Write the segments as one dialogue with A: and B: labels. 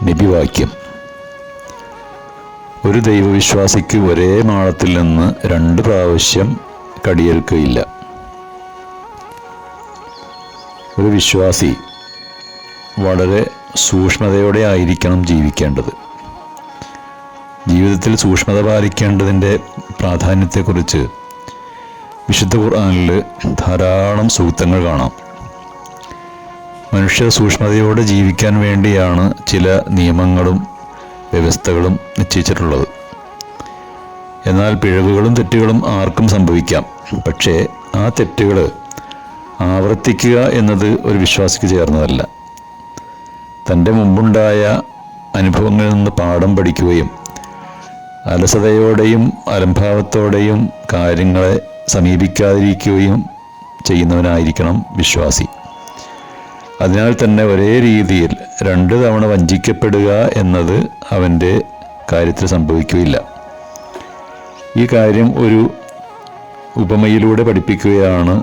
A: നബിവാക്യം: ഒരു ദൈവവിശ്വാസിക്ക് ഒരേ മാളത്തിൽ നിന്ന് 2 പ്രാവശ്യം കടിയേൽക്കുകയില്ല. ഒരു വിശ്വാസി വളരെ സൂക്ഷ്മതയോടെ ആയിരിക്കണം ജീവിക്കേണ്ടത്. ജീവിതത്തിൽ സൂക്ഷ്മത പാലിക്കേണ്ടതിൻ്റെ പ്രാധാന്യത്തെക്കുറിച്ച് വിശുദ്ധ ഖുർആനിൽ ധാരാളം സൂക്തങ്ങൾ കാണാം. മനുഷ്യർ സൂക്ഷ്മതയോടെ ജീവിക്കാൻ വേണ്ടിയാണ് ചില നിയമങ്ങളും വ്യവസ്ഥകളും നിശ്ചയിച്ചിട്ടുള്ളത്. എന്നാൽ പിഴവുകളും തെറ്റുകളും ആർക്കും സംഭവിക്കാം. പക്ഷേ ആ തെറ്റുകൾ ആവർത്തിക്കുക എന്നത് ഒരു വിശ്വാസിക്ക് ചേർന്നതല്ല. തൻ്റെ മുമ്പുണ്ടായ അനുഭവങ്ങളിൽ നിന്ന് പാഠം പഠിക്കുകയും അലസതയോടെയും അലംഭാവത്തോടെയും കാര്യങ്ങളെ സമീപിക്കാതിരിക്കുകയും ചെയ്യുന്നവനായിരിക്കണം വിശ്വാസി. അതിനാൽ തന്നെ ഒരേ രീതിയിൽ 2 തവണ വഞ്ചിക്കപ്പെടുക എന്നത് അവൻ്റെ കാര്യത്തിൽ സംഭവിക്കുകയില്ല. ഈ കാര്യം ഒരു ഉപമയിലൂടെ പഠിപ്പിക്കുകയാണ്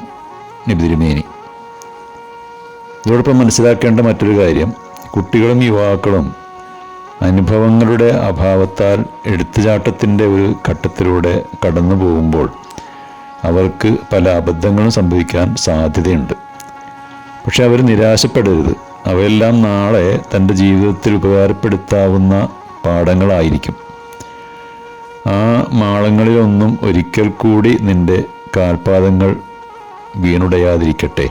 A: നബി തിരുമേനി. ഇതോടൊപ്പം മനസ്സിലാക്കേണ്ട മറ്റൊരു കാര്യം, കുട്ടികളും യുവാക്കളും അനുഭവങ്ങളുടെ അഭാവത്താൽ എടുത്തുചാട്ടത്തിൻ്റെ ഒരു ഘട്ടത്തിലൂടെ കടന്നു പോകുമ്പോൾ അവർക്ക് പല അബദ്ധങ്ങളും സംഭവിക്കാൻ സാധ്യതയുണ്ട്. പക്ഷെ അവർ നിരാശപ്പെടരുത്. അവയെല്ലാം നാളെ തൻ്റെ ജീവിതത്തിൽ ഉപകാരപ്പെടുത്താവുന്ന പാഠങ്ങളായിരിക്കും. ആ മാളങ്ങളിലൊന്നും ഒരിക്കൽ കൂടി നിൻ്റെ കാൽപാദങ്ങൾ വീണുടയാതിരിക്കട്ടെ.